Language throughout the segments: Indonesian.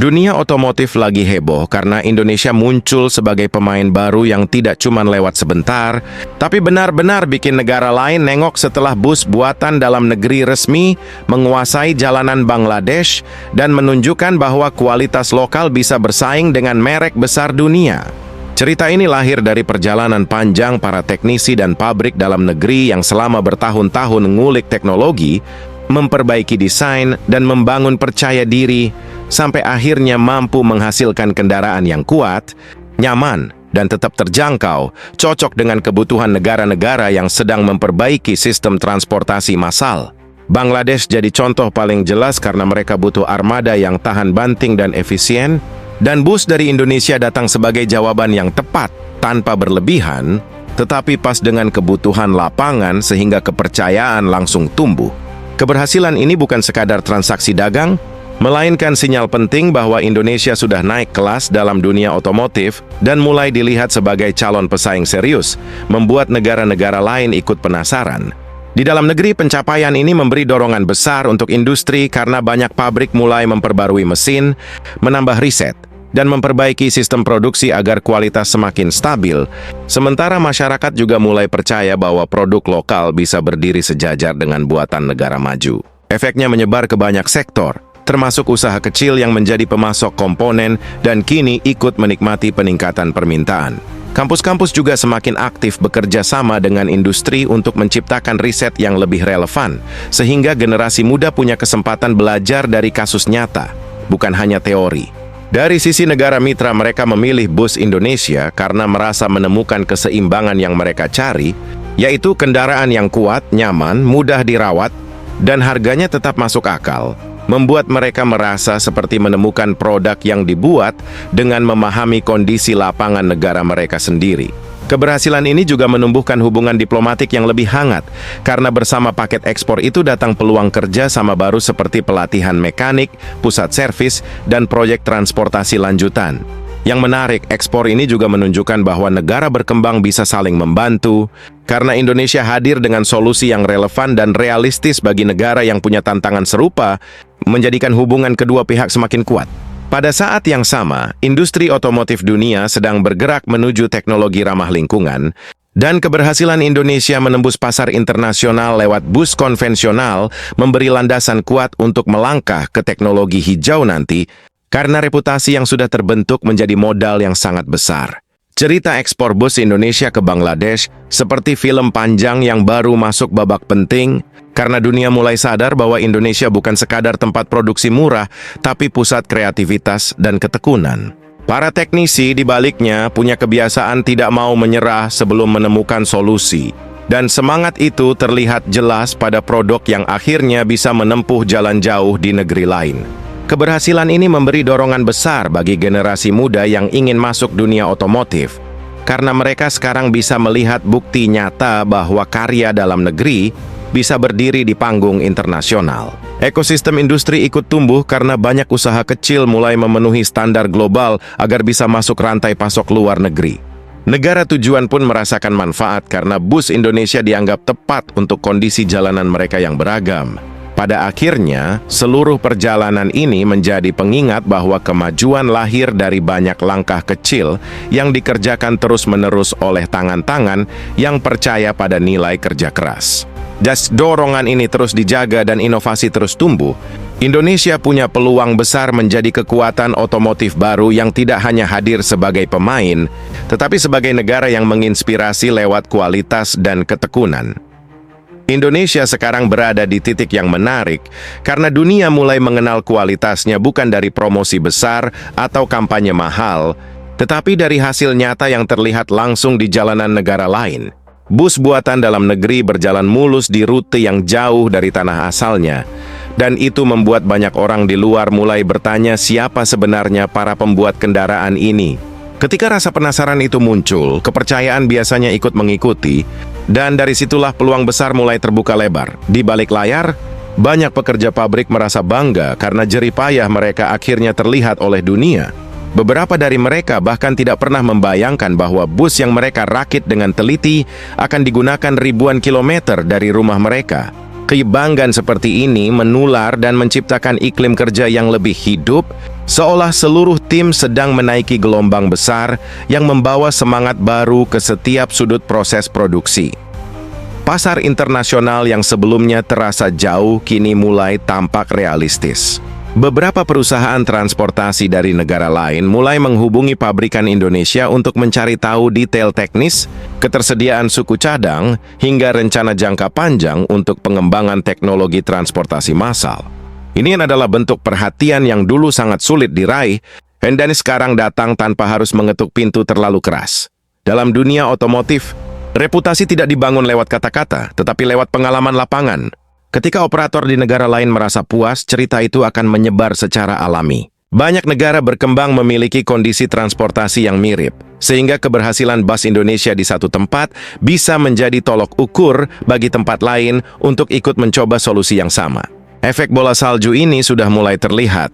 Dunia otomotif lagi heboh karena Indonesia muncul sebagai pemain baru yang tidak cuma lewat sebentar, tapi benar-benar bikin negara lain nengok setelah bus buatan dalam negeri resmi menguasai jalanan Bangladesh dan menunjukkan bahwa kualitas lokal bisa bersaing dengan merek besar dunia. Cerita ini lahir dari perjalanan panjang para teknisi dan pabrik dalam negeri yang selama bertahun-tahun ngulik teknologi, memperbaiki desain, dan membangun percaya diri, sampai akhirnya mampu menghasilkan kendaraan yang kuat, nyaman, dan tetap terjangkau, cocok dengan kebutuhan negara-negara yang sedang memperbaiki sistem transportasi massal. Bangladesh jadi contoh paling jelas karena mereka butuh armada yang tahan banting dan efisien, dan bus dari Indonesia datang sebagai jawaban yang tepat, tanpa berlebihan, tetapi pas dengan kebutuhan lapangan sehingga kepercayaan langsung tumbuh. Keberhasilan ini bukan sekadar transaksi dagang, melainkan sinyal penting bahwa Indonesia sudah naik kelas dalam dunia otomotif dan mulai dilihat sebagai calon pesaing serius, membuat negara-negara lain ikut penasaran. Di dalam negeri, pencapaian ini memberi dorongan besar untuk industri karena banyak pabrik mulai memperbarui mesin, menambah riset, dan memperbaiki sistem produksi agar kualitas semakin stabil. Sementara masyarakat juga mulai percaya bahwa produk lokal bisa berdiri sejajar dengan buatan negara maju. Efeknya menyebar ke banyak sektor, termasuk usaha kecil yang menjadi pemasok komponen dan kini ikut menikmati peningkatan permintaan. Kampus-kampus juga semakin aktif bekerja sama dengan industri untuk menciptakan riset yang lebih relevan, sehingga generasi muda punya kesempatan belajar dari kasus nyata, bukan hanya teori. Dari sisi negara mitra, mereka memilih bus Indonesia karena merasa menemukan keseimbangan yang mereka cari, yaitu kendaraan yang kuat, nyaman, mudah dirawat, dan harganya tetap masuk akal, membuat mereka merasa seperti menemukan produk yang dibuat dengan memahami kondisi lapangan negara mereka sendiri. Keberhasilan ini juga menumbuhkan hubungan diplomatik yang lebih hangat, karena bersama paket ekspor itu datang peluang kerja sama baru seperti pelatihan mekanik, pusat servis, dan proyek transportasi lanjutan. Yang menarik, ekspor ini juga menunjukkan bahwa negara berkembang bisa saling membantu, karena Indonesia hadir dengan solusi yang relevan dan realistis bagi negara yang punya tantangan serupa, menjadikan hubungan kedua pihak semakin kuat. Pada saat yang sama, industri otomotif dunia sedang bergerak menuju teknologi ramah lingkungan, dan keberhasilan Indonesia menembus pasar internasional lewat bus konvensional memberi landasan kuat untuk melangkah ke teknologi hijau nanti, karena reputasi yang sudah terbentuk menjadi modal yang sangat besar. Cerita ekspor bus Indonesia ke Bangladesh seperti film panjang yang baru masuk babak penting, karena dunia mulai sadar bahwa Indonesia bukan sekadar tempat produksi murah, tapi pusat kreativitas dan ketekunan. Para teknisi di baliknya punya kebiasaan tidak mau menyerah sebelum menemukan solusi, dan semangat itu terlihat jelas pada produk yang akhirnya bisa menempuh jalan jauh di negeri lain. Keberhasilan ini memberi dorongan besar bagi generasi muda yang ingin masuk dunia otomotif, karena mereka sekarang bisa melihat bukti nyata bahwa karya dalam negeri bisa berdiri di panggung internasional. Ekosistem industri ikut tumbuh karena banyak usaha kecil mulai memenuhi standar global agar bisa masuk rantai pasok luar negeri. Negara tujuan pun merasakan manfaat karena bus Indonesia dianggap tepat untuk kondisi jalanan mereka yang beragam. Pada akhirnya, seluruh perjalanan ini menjadi pengingat bahwa kemajuan lahir dari banyak langkah kecil yang dikerjakan terus-menerus oleh tangan-tangan yang percaya pada nilai kerja keras. Dorongan ini terus dijaga dan inovasi terus tumbuh. Indonesia punya peluang besar menjadi kekuatan otomotif baru yang tidak hanya hadir sebagai pemain, tetapi sebagai negara yang menginspirasi lewat kualitas dan ketekunan. Indonesia sekarang berada di titik yang menarik karena dunia mulai mengenal kualitasnya bukan dari promosi besar atau kampanye mahal, tetapi dari hasil nyata yang terlihat langsung di jalanan negara lain. Bus buatan dalam negeri berjalan mulus di rute yang jauh dari tanah asalnya, dan itu membuat banyak orang di luar mulai bertanya siapa sebenarnya para pembuat kendaraan ini. Ketika rasa penasaran itu muncul, kepercayaan biasanya ikut mengikuti, dan dari situlah peluang besar mulai terbuka lebar. Di balik layar, banyak pekerja pabrik merasa bangga karena jerih payah mereka akhirnya terlihat oleh dunia. Beberapa dari mereka bahkan tidak pernah membayangkan bahwa bus yang mereka rakit dengan teliti akan digunakan ribuan kilometer dari rumah mereka. Kebanggaan seperti ini menular dan menciptakan iklim kerja yang lebih hidup Seolah seluruh tim sedang menaiki gelombang besar yang membawa semangat baru ke setiap sudut proses produksi. Pasar internasional yang sebelumnya terasa jauh kini mulai tampak realistis. Beberapa perusahaan transportasi dari negara lain mulai menghubungi pabrikan Indonesia untuk mencari tahu detail teknis, ketersediaan suku cadang, hingga rencana jangka panjang untuk pengembangan teknologi transportasi massal. Ini adalah bentuk perhatian yang dulu sangat sulit diraih, dan sekarang datang tanpa harus mengetuk pintu terlalu keras. Dalam dunia otomotif, reputasi tidak dibangun lewat kata-kata, tetapi lewat pengalaman lapangan. Ketika operator di negara lain merasa puas, cerita itu akan menyebar secara alami. Banyak negara berkembang memiliki kondisi transportasi yang mirip, sehingga keberhasilan bus Indonesia di satu tempat bisa menjadi tolok ukur bagi tempat lain untuk ikut mencoba solusi yang sama. Efek bola salju ini sudah mulai terlihat.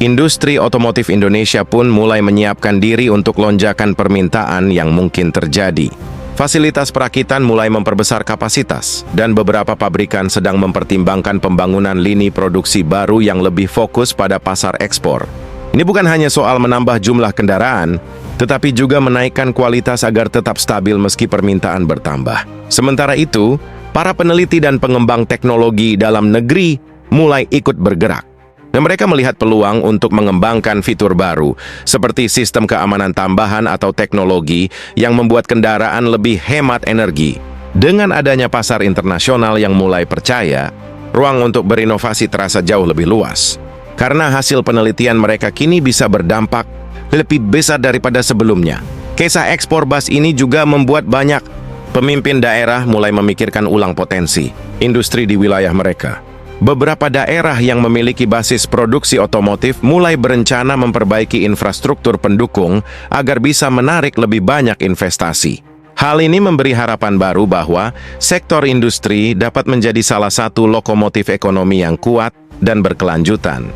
Industri otomotif Indonesia pun mulai menyiapkan diri untuk lonjakan permintaan yang mungkin terjadi. Fasilitas perakitan mulai memperbesar kapasitas, dan beberapa pabrikan sedang mempertimbangkan pembangunan lini produksi baru yang lebih fokus pada pasar ekspor. Ini bukan hanya soal menambah jumlah kendaraan, tetapi juga menaikkan kualitas agar tetap stabil meski permintaan bertambah. Sementara itu, para peneliti dan pengembang teknologi dalam negeri mulai ikut bergerak. Dan mereka melihat peluang untuk mengembangkan fitur baru, seperti sistem keamanan tambahan atau teknologi yang membuat kendaraan lebih hemat energi. Dengan adanya pasar internasional yang mulai percaya, ruang untuk berinovasi terasa jauh lebih luas. Karena hasil penelitian mereka kini bisa berdampak lebih besar daripada sebelumnya. Kisah ekspor bus ini juga membuat banyak pemimpin daerah mulai memikirkan ulang potensi industri di wilayah mereka. Beberapa daerah yang memiliki basis produksi otomotif mulai berencana memperbaiki infrastruktur pendukung agar bisa menarik lebih banyak investasi. Hal ini memberi harapan baru bahwa sektor industri dapat menjadi salah satu lokomotif ekonomi yang kuat dan berkelanjutan.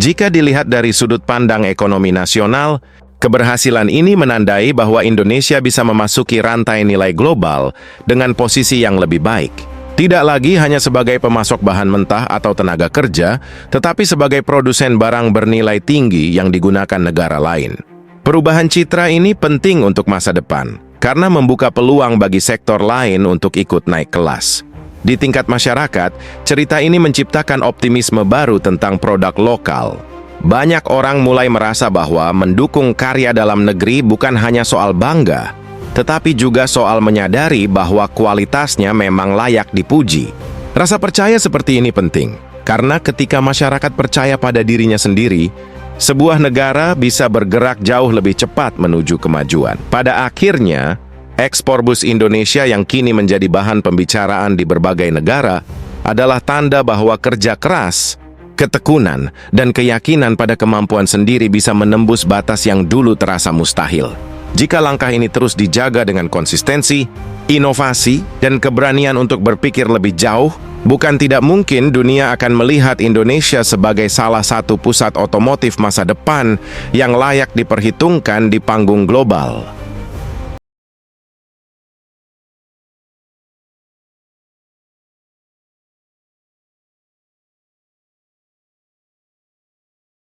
Jika dilihat dari sudut pandang ekonomi nasional, keberhasilan ini menandai bahwa Indonesia bisa memasuki rantai nilai global dengan posisi yang lebih baik. Tidak lagi hanya sebagai pemasok bahan mentah atau tenaga kerja, tetapi sebagai produsen barang bernilai tinggi yang digunakan negara lain. Perubahan citra ini penting untuk masa depan, karena membuka peluang bagi sektor lain untuk ikut naik kelas. Di tingkat masyarakat, cerita ini menciptakan optimisme baru tentang produk lokal. Banyak orang mulai merasa bahwa mendukung karya dalam negeri bukan hanya soal bangga, tetapi juga soal menyadari bahwa kualitasnya memang layak dipuji. Rasa percaya seperti ini penting, karena ketika masyarakat percaya pada dirinya sendiri, sebuah negara bisa bergerak jauh lebih cepat menuju kemajuan. Pada akhirnya, ekspor bus Indonesia yang kini menjadi bahan pembicaraan di berbagai negara adalah tanda bahwa kerja keras, ketekunan, dan keyakinan pada kemampuan sendiri bisa menembus batas yang dulu terasa mustahil. Jika langkah ini terus dijaga dengan konsistensi, inovasi, dan keberanian untuk berpikir lebih jauh, bukan tidak mungkin dunia akan melihat Indonesia sebagai salah satu pusat otomotif masa depan yang layak diperhitungkan di panggung global.